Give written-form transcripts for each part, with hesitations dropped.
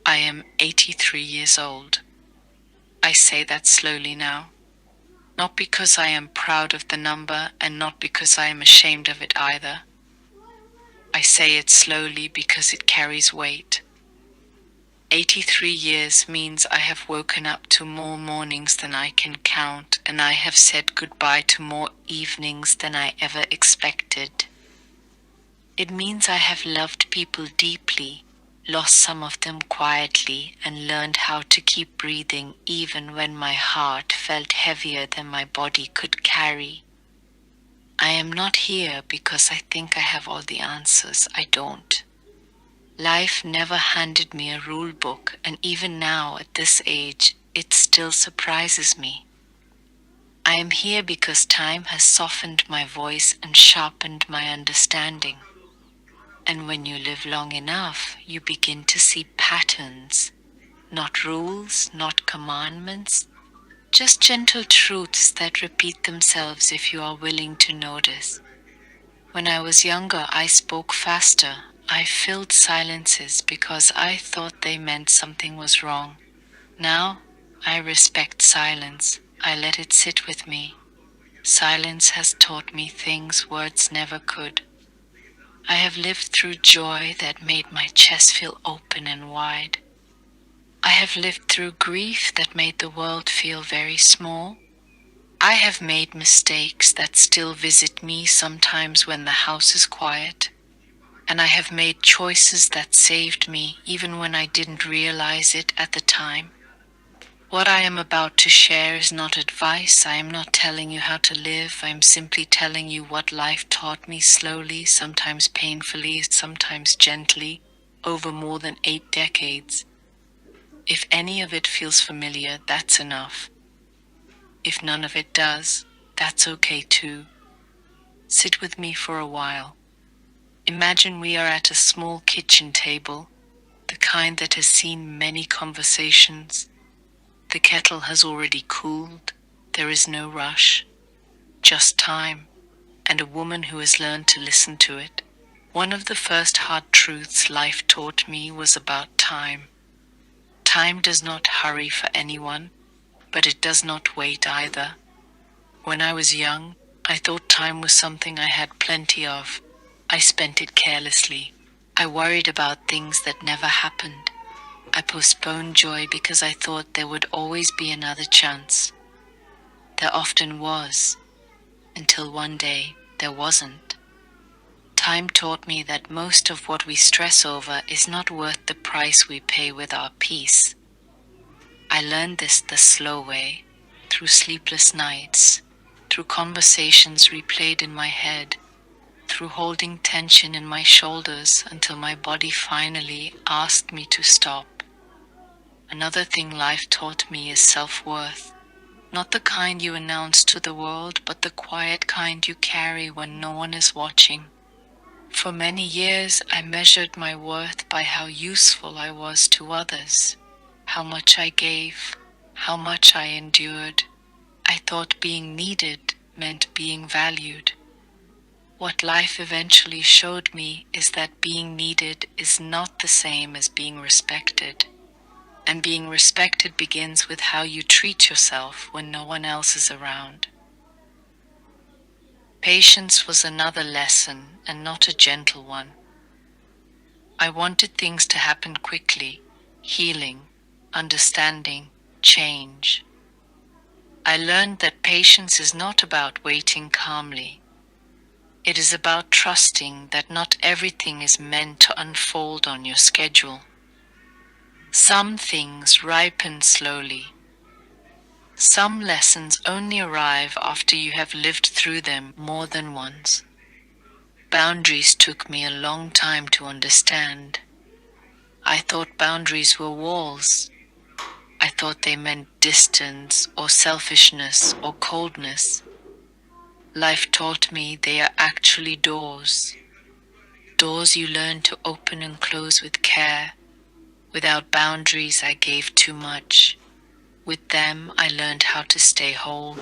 I am 83 years old. I say that slowly now, not because I am proud of the number and not because I am ashamed of it either. I say it slowly because it carries weight. 83 years means I have woken up to more mornings than I can count, and I have said goodbye to more evenings than I ever expected. It means I have loved people deeply, lost some of them quietly, and learned how to keep breathing even when my heart felt heavier than my body could carry. I am not here because I think I have all the answers. I don't. Life never handed me a rule book, and even now at this age, it still surprises me. I am here because time has softened my voice and sharpened my understanding. And when you live long enough, you begin to see patterns, not rules, not commandments, just gentle truths that repeat themselves if you are willing to notice. When I was younger, I spoke faster. I filled silences because I thought they meant something was wrong. Now, I respect silence. I let it sit with me. Silence has taught me things words never could. I have lived through joy that made my chest feel open and wide. I have lived through grief that made the world feel very small. I have made mistakes that still visit me sometimes when the house is quiet. And I have made choices that saved me even when I didn't realize it at the time. What I am about to share is not advice. I am not telling you how to live. I am simply telling you what life taught me slowly, sometimes painfully, sometimes gently, over more than 8 decades. If any of it feels familiar, that's enough. If none of it does, that's okay too. Sit with me for a while. Imagine we are at a small kitchen table, the kind that has seen many conversations. The kettle has already cooled. There is no rush, just time, and a woman who has learned to listen to it. One of the first hard truths life taught me was about time. Time does not hurry for anyone, but it does not wait either. When I was young, I thought time was something I had plenty of. I spent it carelessly. I worried about things that never happened. I postponed joy because I thought there would always be another chance. There often was, until one day there wasn't. Time taught me that most of what we stress over is not worth the price we pay with our peace. I learned this the slow way, through sleepless nights, through conversations replayed in my head, through holding tension in my shoulders until my body finally asked me to stop. Another thing life taught me is self-worth. Not the kind you announce to the world, but the quiet kind you carry when no one is watching. For many years, I measured my worth by how useful I was to others, how much I gave, how much I endured. I thought being needed meant being valued. What life eventually showed me is that being needed is not the same as being respected. And being respected begins with how you treat yourself when no one else is around. Patience was another lesson, and not a gentle one. I wanted things to happen quickly, healing, understanding, change. I learned that patience is not about waiting calmly. It is about trusting that not everything is meant to unfold on your schedule. Some things ripen slowly. Some lessons only arrive after you have lived through them more than once. Boundaries took me a long time to understand. I thought boundaries were walls. I thought they meant distance or selfishness or coldness. Life taught me they are actually doors. Doors you learn to open and close with care. Without boundaries, I gave too much. With them, I learned how to stay whole.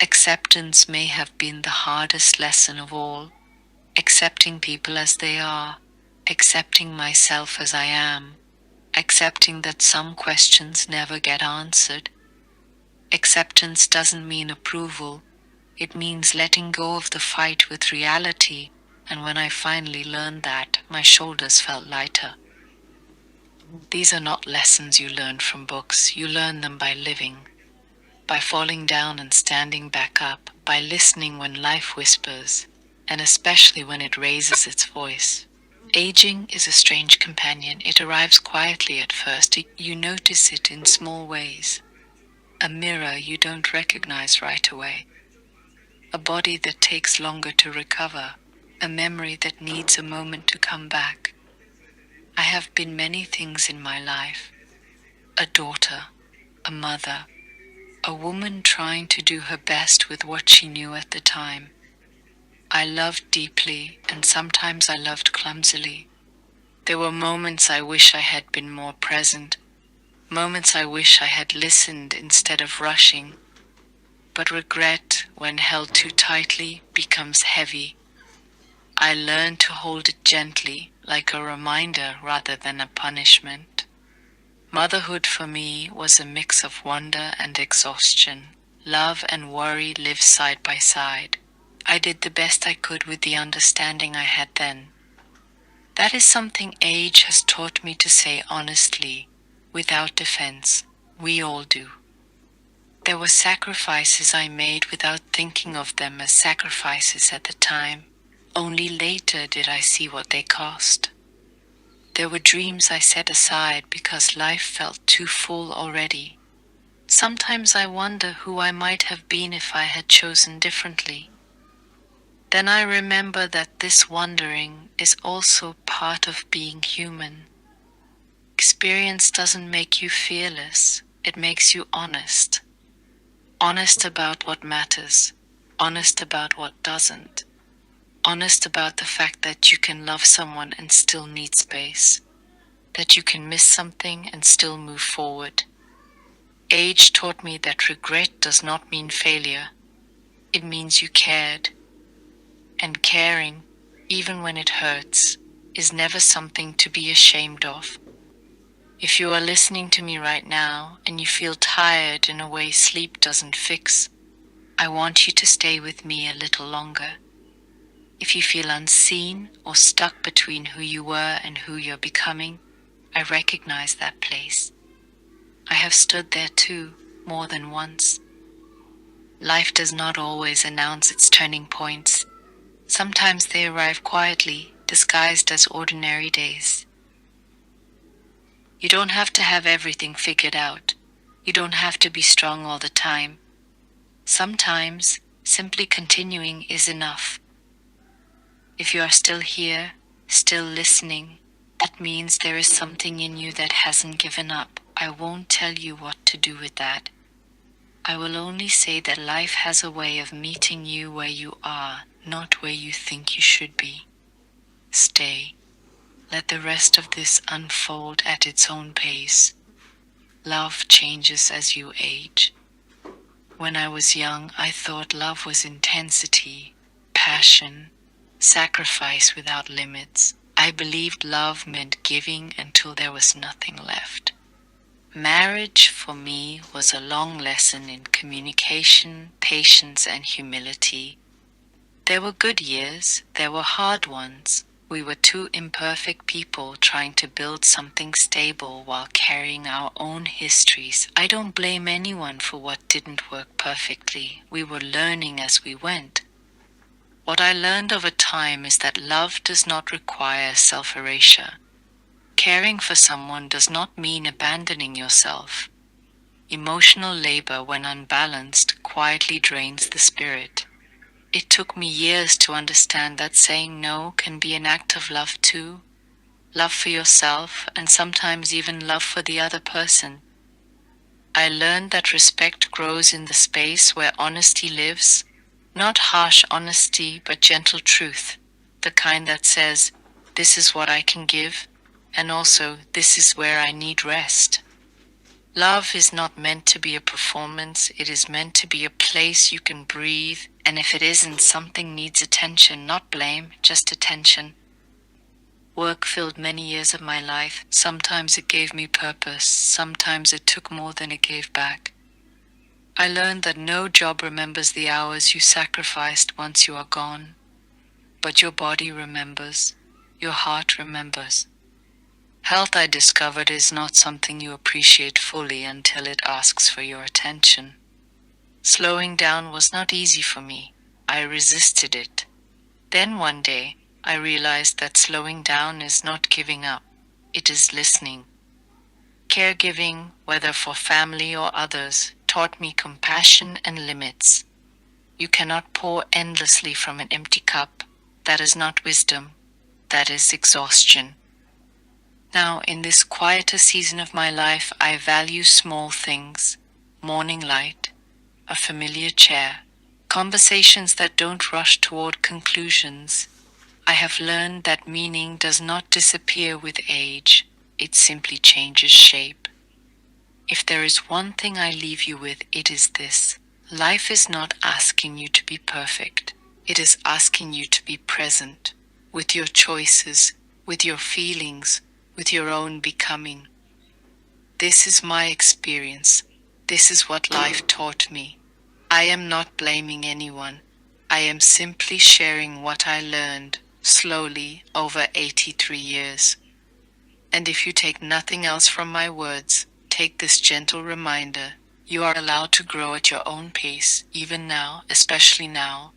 Acceptance may have been the hardest lesson of all. Accepting people as they are, accepting myself as I am, accepting that some questions never get answered. Acceptance doesn't mean approval, it means letting go of the fight with reality, and when I finally learned that, my shoulders felt lighter. These are not lessons you learn from books, you learn them by living, by falling down and standing back up, by listening when life whispers, and especially when it raises its voice. Aging is a strange companion. It arrives quietly at first. You notice it in small ways. A mirror you don't recognize right away. A body that takes longer to recover. A memory that needs a moment to come back. I have been many things in my life. A daughter, a mother, a woman trying to do her best with what she knew at the time. I loved deeply, and sometimes I loved clumsily. There were moments I wish I had been more present, moments I wish I had listened instead of rushing. But regret, when held too tightly, becomes heavy. I learned to hold it gently, like a reminder rather than a punishment. Motherhood for me was a mix of wonder and exhaustion. Love and worry lived side by side. I did the best I could with the understanding I had then. That is something age has taught me to say honestly, without defense. We all do. There were sacrifices I made without thinking of them as sacrifices at the time. Only later did I see what they cost. There were dreams I set aside because life felt too full already. Sometimes I wonder who I might have been if I had chosen differently. Then I remember that this wondering is also part of being human. Experience doesn't make you fearless, it makes you honest. Honest about what matters, honest about what doesn't. Honest about the fact that you can love someone and still need space, that you can miss something and still move forward. Age taught me that regret does not mean failure. It means you cared. And caring, even when it hurts, is never something to be ashamed of. If you are listening to me right now and you feel tired in a way sleep doesn't fix, I want you to stay with me a little longer. If you feel unseen or stuck between who you were and who you're becoming, I recognize that place. I have stood there too, more than once. Life does not always announce its turning points. Sometimes they arrive quietly, disguised as ordinary days. You don't have to have everything figured out. You don't have to be strong all the time. Sometimes, simply continuing is enough. If you are still here, still listening, that means there is something in you that hasn't given up. I won't tell you what to do with that. I will only say that life has a way of meeting you where you are, not where you think you should be. Stay. Let the rest of this unfold at its own pace. Love changes as you age. When I was young, I thought love was intensity, passion, sacrifice without limits. I believed love meant giving until there was nothing left. Marriage for me was a long lesson in communication, patience, and humility. There were good years, there were hard ones. We were two imperfect people trying to build something stable while carrying our own histories. I don't blame anyone for what didn't work perfectly. We were learning as we went. What I learned over time is that love does not require self-erasure. Caring for someone does not mean abandoning yourself. Emotional labor, when unbalanced, quietly drains the spirit. It took me years to understand that saying no can be an act of love too. Love for yourself, and sometimes even love for the other person. I learned that respect grows in the space where honesty lives. Not harsh honesty, but gentle truth. The kind that says, this is what I can give, and also, this is where I need rest. Love is not meant to be a performance, it is meant to be a place you can breathe, and if it isn't, something needs attention, not blame, just attention. Work filled many years of my life. Sometimes it gave me purpose, sometimes it took more than it gave back. I learned that no job remembers the hours you sacrificed once you are gone. But your body remembers, your heart remembers. Health, I discovered, is not something you appreciate fully until it asks for your attention. Slowing down was not easy for me. I resisted it. Then one day, I realized that slowing down is not giving up. It is listening. Caregiving, whether for family or others, taught me compassion and limits. You cannot pour endlessly from an empty cup. That is not wisdom. That is exhaustion. Now, in this quieter season of my life, I value small things: morning light, a familiar chair, conversations that don't rush toward conclusions. I have learned that meaning does not disappear with age, it simply changes shape. If there is one thing I leave you with, it is this: life is not asking you to be perfect, it is asking you to be present, with your choices, with your feelings, with your own becoming. This is my experience. This is what life taught me. I am not blaming anyone. I am simply sharing what I learned slowly over 83 years. And if you take nothing else from my words, take this gentle reminder: you are allowed to grow at your own pace, even now, especially now.